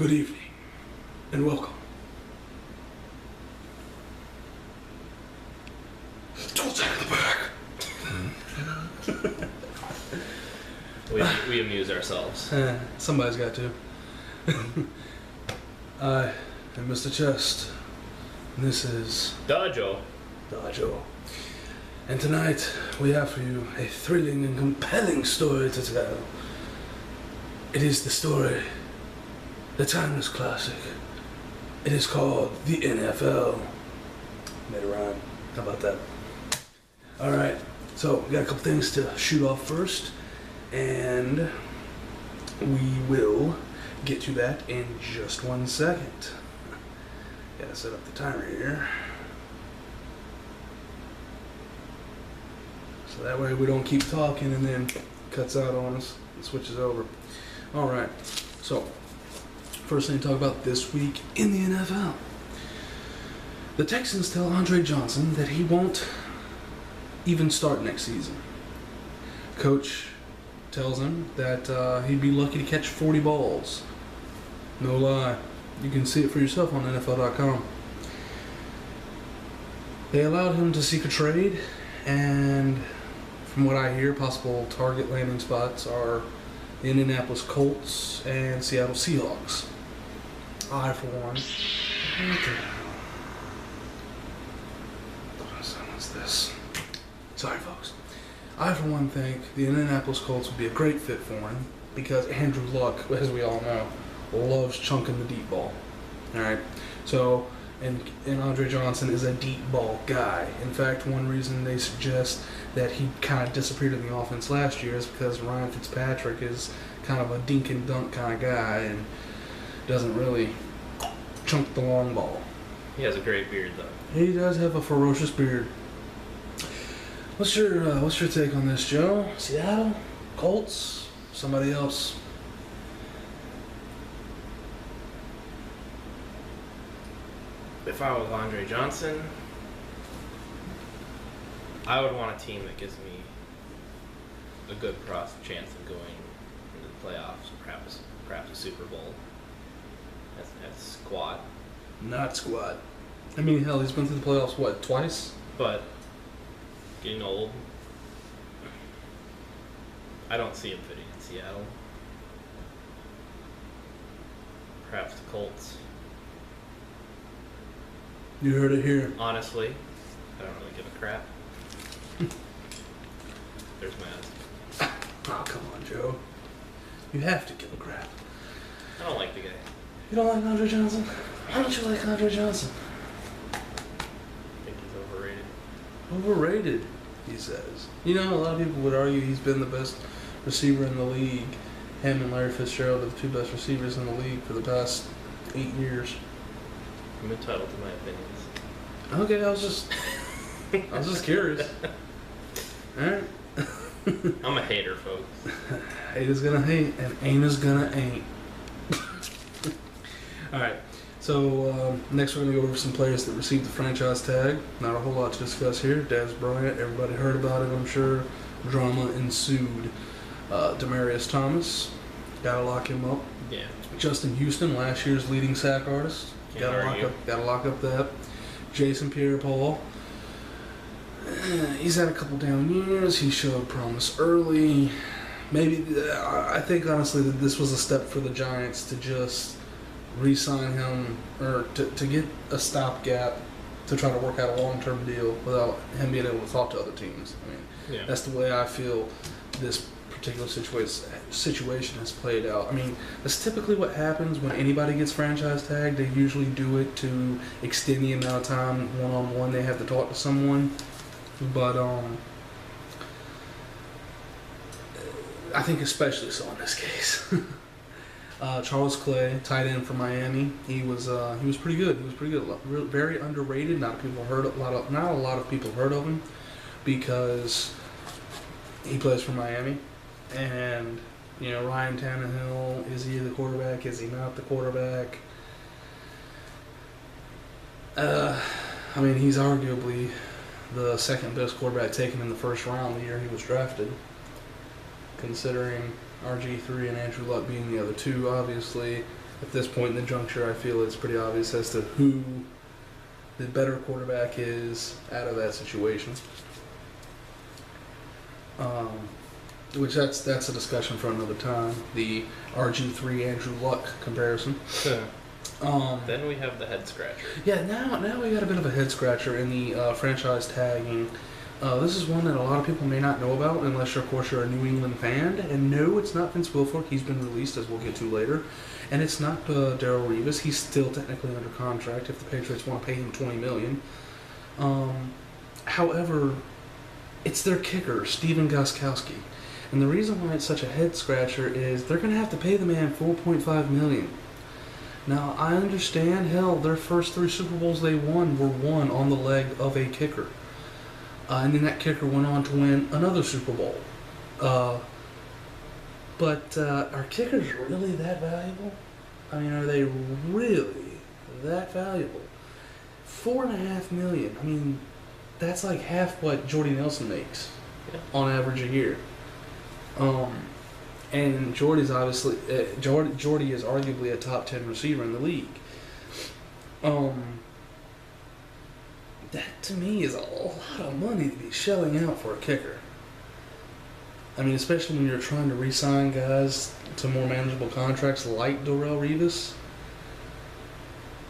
Good evening, and welcome. Don't take the back. We amuse ourselves. Somebody's got to. I am Mr. Chest, and this is Dojo. Dojo. And tonight, we have for you a thrilling and compelling story to tell. It is the story, the timeless classic. It is called the NFL. Made a rhyme. How about that? Alright, so we got a couple things to shoot off first, and we will get to that in just 1 second. Gotta set up the timer here. So that way we don't keep talking and then cuts out on us and switches over. Alright, so first thing to talk about this week in the NFL. The Texans tell Andre Johnson that he won't even start next season. Coach tells him that he'd be lucky to catch 40 balls. No lie. You can see it for yourself on NFL.com. They allowed him to seek a trade, and from what I hear, possible target landing spots are the Indianapolis Colts and Seattle Seahawks. I, for one... What's this? Sorry, folks. I, for one, think the Indianapolis Colts would be a great fit for him because Andrew Luck, as we all know, loves chunking the deep ball. Alright? So, and Andre Johnson is a deep ball guy. In fact, one reason they suggest that he kind of disappeared in the offense last year is because Ryan Fitzpatrick is kind of a dink and dunk kind of guy and doesn't really chunk the long ball. He has a great beard, though. He does have a ferocious beard. What's your take on this, Joe? Seattle? Colts? Somebody else? If I was Andre Johnson, I would want a team that gives me a good chance of going into the playoffs, perhaps a Super Bowl. That's squad. Not squad. I mean, hell, he's been through the playoffs, what, twice? But getting old, I don't see him fitting in Seattle. Perhaps the Colts. You heard it here. Honestly, I don't really give a crap. There's my answer. Oh, come on, Joe. You have to give a crap. I don't like the guy. You don't like Andre Johnson? Why don't you like Andre Johnson? I think he's overrated. Overrated, he says. You know, a lot of people would argue he's been the best receiver in the league. Him and Larry Fitzgerald are the two best receivers in the league for the past 8 years. I'm entitled to my opinions. Okay, I was just curious. Alright. I'm a hater, folks. Hate is gonna hate, and ain't is gonna ain't. Alright, so next we're gonna go over some players that received the franchise tag. Not a whole lot to discuss here. Dez Bryant, everybody heard about it, I'm sure. Drama ensued. Demaryius Thomas, gotta lock him up. Yeah. Justin Houston, last year's leading sack artist. Gotta lock up that. Jason Pierre-Paul. He's had a couple down years. He showed promise early. Maybe I think honestly that this was a step for the Giants to just re-sign him or to get a stopgap to try to work out a long-term deal without him being able to talk to other teams. I mean, Yeah. that's the way I feel this particular situation has played out. I mean, that's typically what happens when anybody gets franchise tagged. They usually do it to extend the amount of time one-on-one they have to talk to someone. But I think especially so in this case. Charles Clay, tight end for Miami, he was pretty good. He was pretty good. Very underrated. Not a lot of people heard of him because he plays for Miami. And, you know, Ryan Tannehill, is he the quarterback? Is he not the quarterback? I mean, he's arguably the second best quarterback taken in the first round the year he was drafted. considering RG3 and Andrew Luck being the other two. Obviously, At this point in the juncture, I feel it's pretty obvious as to who the better quarterback is out of that situation. Which that's a discussion for another time. The RG3 Andrew Luck comparison. Then we have the head scratcher. Yeah, now we got a bit of a head scratcher in the franchise tagging. This is one that a lot of people may not know about unless, of course, you're a New England fan. And no, it's not Vince Wilfork. He's been released, as we'll get to later. And it's not Darrelle Revis. He's still technically under contract if the Patriots want to pay him $20 million. However, it's their kicker, Steven Gostkowski. And the reason why it's such a head scratcher is they're going to have to pay the man $4.5 million. Now, I understand, hell, their first 3 Super Bowls they won were won on the leg of a kicker. And then that kicker went on to win another Super Bowl. But are kickers really that valuable? I mean, are they really that valuable? $4.5 million. I mean, that's like half what Jordy Nelson makes on average a year. And Jordy's obviously Jordy is arguably a top 10 receiver in the league. That to me is a lot of money to be shelling out for a kicker. I mean, especially when you're trying to re-sign guys to more manageable contracts like Darrelle Revis.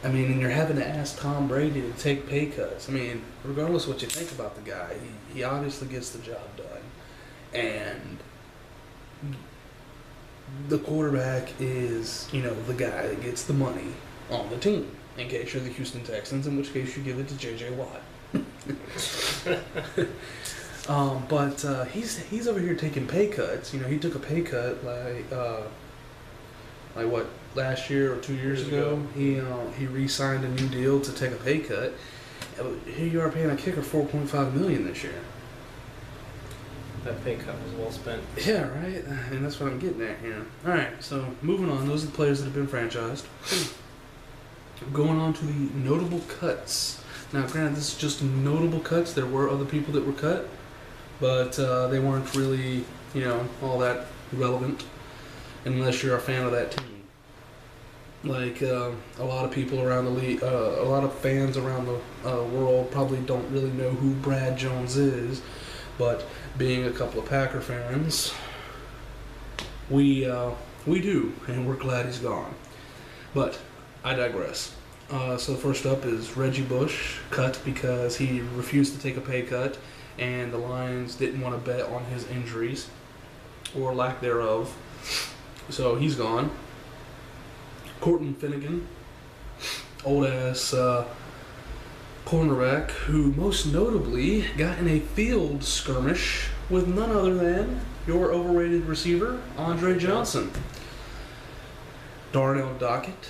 I mean, and you're having to ask Tom Brady to take pay cuts. I mean, regardless of what you think about the guy, he obviously gets the job done. And the quarterback is, the guy that gets the money on the team. In case you're the Houston Texans, in which case you give it to J.J. Watt. But he's over here taking pay cuts. He took a pay cut last year or 2 years ago. He re-signed a new deal to take a pay cut. Here you are paying a kicker $4.5 million this year. That pay cut was well spent. Yeah, right. And that's what I'm getting at here. All right, so moving on. Those are the players that have been franchised. Going on to the notable cuts. Now, granted, this is just notable cuts. There were other people that were cut, but they weren't really, all that relevant unless you're a fan of that team. Like a lot of people around the league, a lot of fans around the world probably don't really know who Brad Jones is, but being a couple of Packer fans, we do, and we're glad he's gone. But I digress. So first up is Reggie Bush, cut because he refused to take a pay cut, and the Lions didn't want to bet on his injuries, or lack thereof. So he's gone. Cortland Finnegan, old-ass cornerback, who most notably got in a field skirmish with none other than your overrated receiver, Andre Johnson. Darnell Dockett,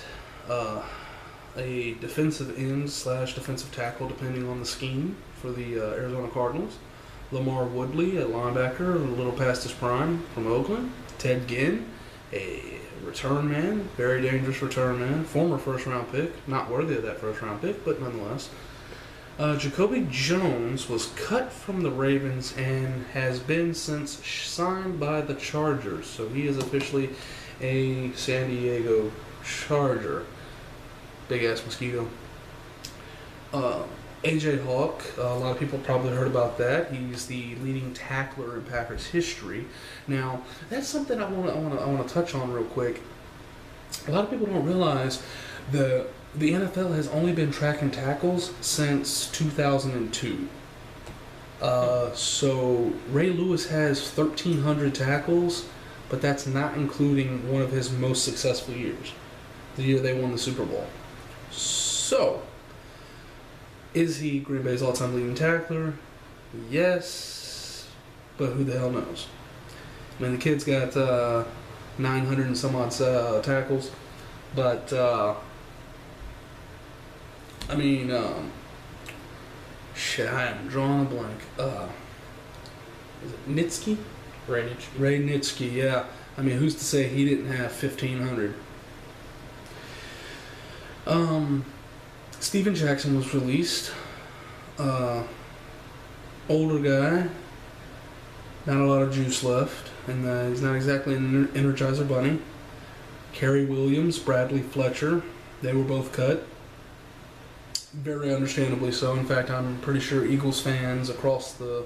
a defensive end / defensive tackle, depending on the scheme, for the Arizona Cardinals. Lamar Woodley, a linebacker, a little past his prime, from Oakland. Ted Ginn, a return man, very dangerous return man, former first-round pick, not worthy of that first-round pick, but nonetheless. Jacoby Jones was cut from the Ravens and has been since signed by the Chargers, so he is officially a San Diego Charger. Big-ass mosquito. A.J. Hawk, a lot of people probably heard about that. He's the leading tackler in Packers history. Now, that's something I want to touch on real quick. A lot of people don't realize the NFL has only been tracking tackles since 2002. So Ray Lewis has 1,300 tackles, but that's not including one of his most successful years, the year they won the Super Bowl. So, is he Green Bay's all-time leading tackler? Yes, but who the hell knows? I mean, the kid's got 900 and some odd tackles, but I mean, shit, I am drawing a blank. Is it Nitsky? Ray Nitsky, yeah. I mean, who's to say he didn't have 1,500? Steven Jackson was released. Older guy, not a lot of juice left, and he's not exactly an Energizer Bunny. Kerry Williams, Bradley Fletcher, they were both cut. Very understandably so. In fact, I'm pretty sure Eagles fans across the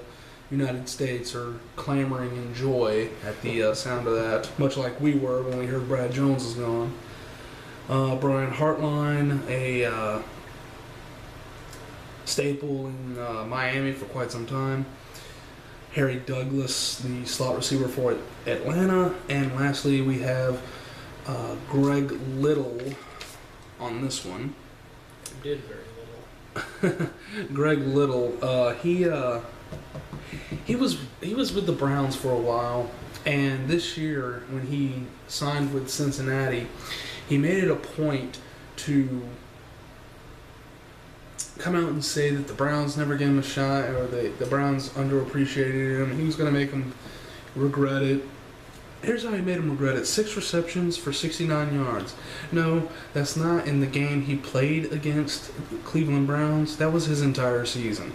United States are clamoring in joy at the sound of that, much like we were when we heard Brad Jones is gone. Brian Hartline, a staple in Miami for quite some time. Harry Douglas, the slot receiver for Atlanta. And lastly, we have Greg Little on this one. Did very little. Greg Little, he was with the Browns for a while, and this year when he signed with Cincinnati, he made it a point to come out and say that the Browns never gave him a shot, or the Browns underappreciated him. He was going to make him regret it. Here's how he made him regret it. 6 receptions for 69 yards. No, that's not in the game he played against Cleveland Browns. That was his entire season.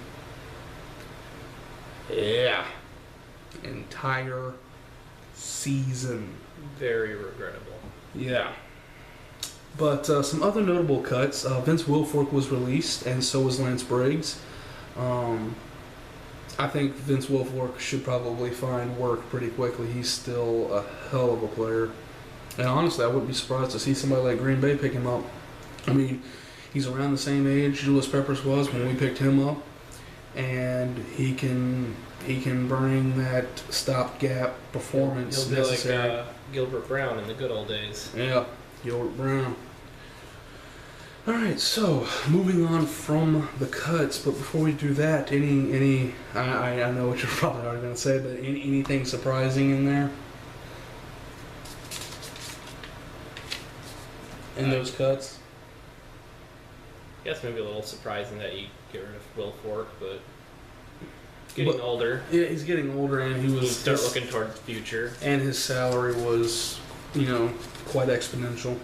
Yeah. Entire season. Very regrettable. Yeah. But some other notable cuts. Vince Wilfork was released, and so was Lance Briggs. I think Vince Wilfork should probably find work pretty quickly. He's still a hell of a player. And honestly, I wouldn't be surprised to see somebody like Green Bay pick him up. I mean, he's around the same age Julius Peppers was when we picked him up. And he can bring that stopgap performance He'll be necessary. like Gilbert Brown in the good old days. Yeah, Gilbert Brown. All right, so moving on from the cuts, but before we do that, any I know what you're probably already going to say, but anything surprising in there? In those cuts? I guess maybe a little surprising that you get rid of Will Fork, but getting older. Yeah, he's getting older, and he You was start looking towards the future. and his salary was, quite exponential.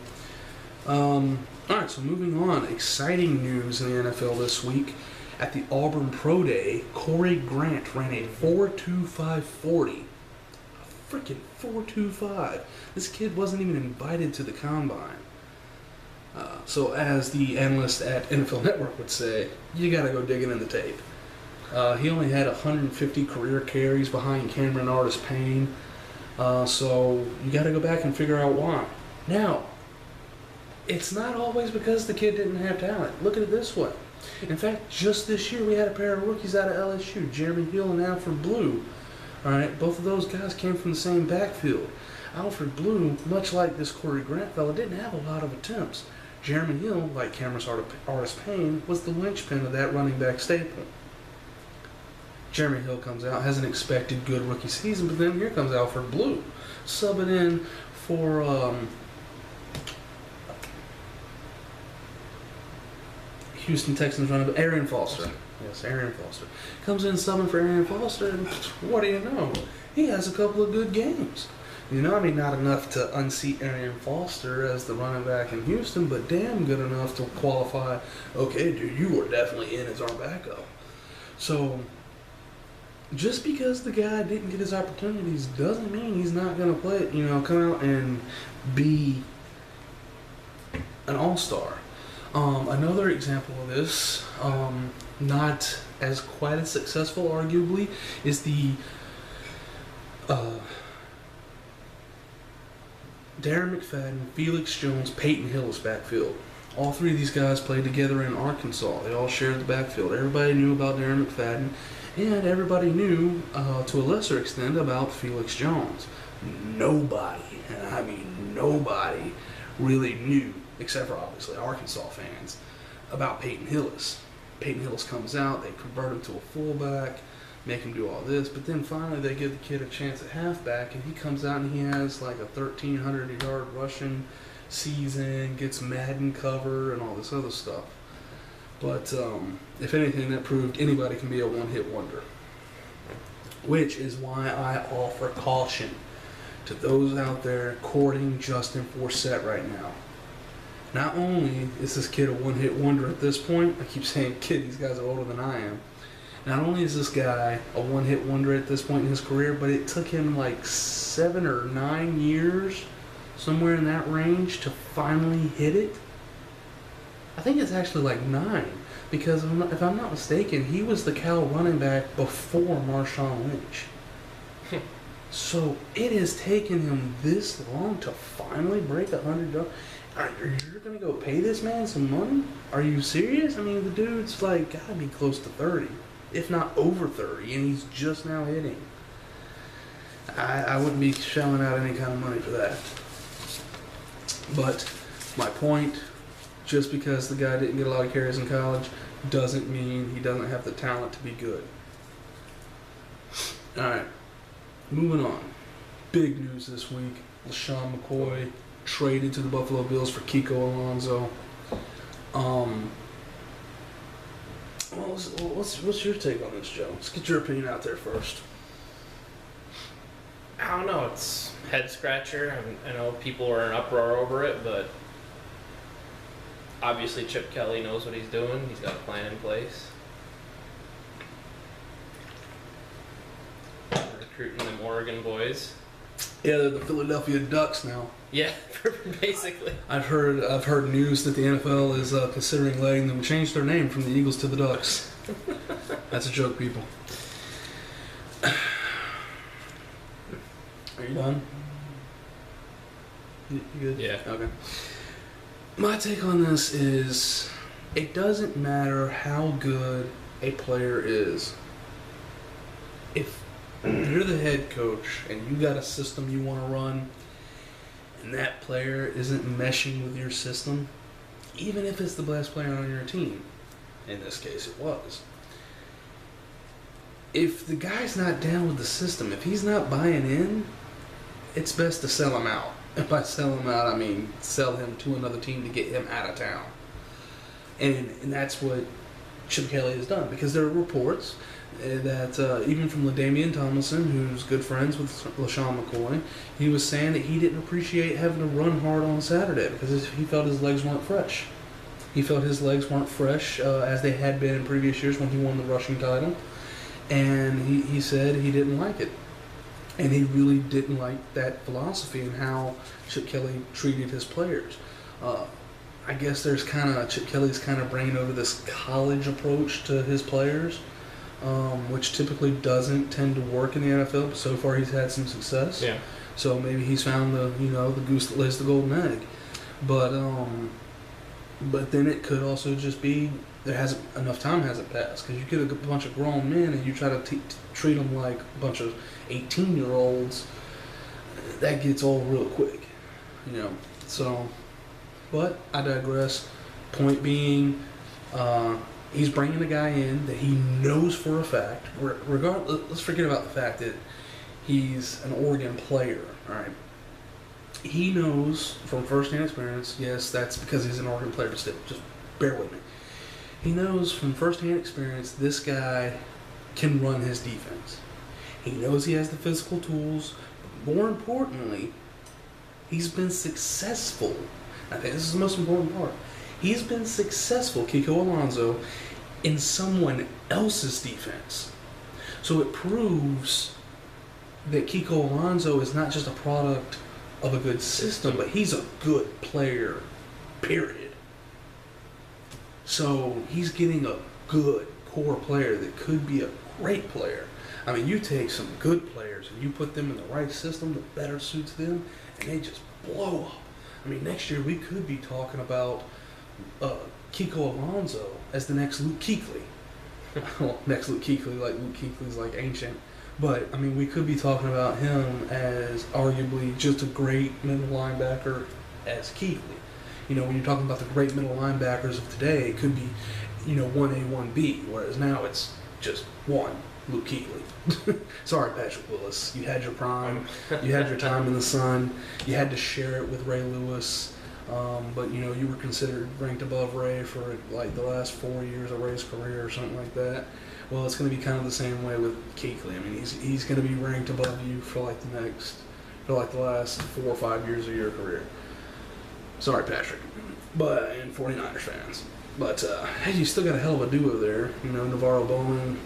All right, so moving on. Exciting news in the NFL this week. At the Auburn Pro Day, Corey Grant ran a 4.25 40. A freaking 4.25. This kid wasn't even invited to the combine. So as the analyst at NFL Network would say, you got to go digging in the tape. He only had 150 career carries behind Cameron Artis-Payne. So you got to go back and figure out why. Now, it's not always because the kid didn't have talent. Look at it this way. In fact, just this year we had a pair of rookies out of LSU, Jeremy Hill and Alfred Blue. All right, both of those guys came from the same backfield. Alfred Blue, much like this Corey Grant fella, didn't have a lot of attempts. Jeremy Hill, like Cameron Artis-Payne, was the linchpin of that running back staple. Jeremy Hill comes out, has an expected good rookie season, but then here comes Alfred Blue, subbing in for Houston Texans running back Arian Foster. Yes, Arian Foster. Comes in subbing for Arian Foster, and what do you know? He has a couple of good games. Not enough to unseat Arian Foster as the running back in Houston, but damn good enough to qualify, okay, dude, you were definitely in as our backup. So, just because the guy didn't get his opportunities doesn't mean he's not going to play, come out and be an all-star. Another example of this, not as quite as successful, arguably, is the Darren McFadden, Felix Jones, Peyton Hillis backfield. All three of these guys played together in Arkansas. They all shared the backfield. Everybody knew about Darren McFadden, and everybody knew, to a lesser extent, about Felix Jones. Nobody, and I mean nobody, really knew, except for obviously Arkansas fans, about Peyton Hillis. Peyton Hillis comes out, they convert him to a fullback, make him do all this, but then finally they give the kid a chance at halfback, and he comes out and he has like a 1,300-yard rushing season, gets Madden cover and all this other stuff. But if anything, that proved anybody can be a one-hit wonder, which is why I offer caution to those out there courting Justin Forsett right now. Not only is this kid a one-hit wonder at this point, I keep saying kid, these guys are older than I am. Not only is this guy a one-hit wonder at this point in his career, but it took him like 7 or 9 years somewhere in that range to finally hit it. I think it's actually like 9, because if I'm not mistaken, he was the Cal running back before Marshawn Lynch. So it has taken him this long to finally break 100 yards. You're gonna go pay this man some money? Are you serious? I mean, the dude's like gotta be close to 30, if not over 30, and he's just now hitting. I wouldn't be shelling out any kind of money for that. But my point, just because the guy didn't get a lot of carries in college doesn't mean he doesn't have the talent to be good. Alright, moving on. Big news this week. LeSean McCoy traded to the Buffalo Bills for Kiko Alonso. What's your take on this, Joe? Let's get your opinion out there first. I don't know. It's head scratcher. I know people are in uproar over it, but obviously Chip Kelly knows what he's doing. He's got a plan in place. Recruiting them Oregon boys. Yeah, they're the Philadelphia Ducks now. Yeah, basically. I've heard news that the NFL is considering letting them change their name from the Eagles to the Ducks. That's a joke, people. Are you done? You good? Yeah. Okay. My take on this is, it doesn't matter how good a player is. If you're the head coach and you got a system you want to run, and that player isn't meshing with your system, even if it's the best player on your team, in this case it was, if the guy's not down with the system, if he's not buying in, it's best to sell him out. And by sell him out, I mean sell him to another team to get him out of town. And that's what Chip Kelly has done, because there are reports that even from LaDainian Tomlinson, who's good friends with LeSean McCoy, he was saying that he didn't appreciate having to run hard on Saturday because he felt his legs weren't fresh. He felt his legs weren't fresh as they had been in previous years when he won the rushing title. And he said he didn't like it. And he really didn't like that philosophy and how Chip Kelly treated his players. I guess there's Chip Kelly's kind of bringing over this college approach to his players, which typically doesn't tend to work in the NFL, but so far he's had some success. Yeah. So maybe he's found the goose that lays the golden egg. But then it could also just be enough time hasn't passed, because you get a bunch of grown men and you try to treat them like a bunch of 18-year-olds. That gets old real quick, So, but I digress. Point being, he's bringing a guy in that he knows for a fact. Let's forget about the fact that he's an Oregon player. All right. He knows from first-hand experience. Yes, that's because he's an Oregon player. But still, just bear with me. He knows from first-hand experience this guy can run his defense. He knows he has the physical tools. But more importantly, he's been successful. I think this is the most important part. He's been successful, Kiko Alonso, in someone else's defense. So it proves that Kiko Alonso is not just a product of a good system, but he's a good player, period. So he's getting a good core player that could be a great player. I mean, you take some good players and you put them in the right system that better suits them, and they just blow up. I mean, next year we could be talking about Kiko Alonso as the next Luke Kuechly. Well, next Luke Kuechly, like Luke Kuechly's like ancient. But, I mean, we could be talking about him as arguably just a great middle linebacker as Kuechly. When you're talking about the great middle linebackers of today, it could be, 1A, 1B, whereas now it's just one, Luke Kuechly. Sorry, Patrick Willis. You had your prime. You had your time in the sun. You had to share it with Ray Lewis. But, you were considered ranked above Ray for, like, the last 4 years of Ray's career or something like that. Well, it's going to be kind of the same way with Kuechly. I mean, he's going to be ranked above you for, like, the last 4 or 5 years of your career. Sorry, Patrick. And 49ers fans. But, hey, you still got a hell of a duo there. Navarro Bowman.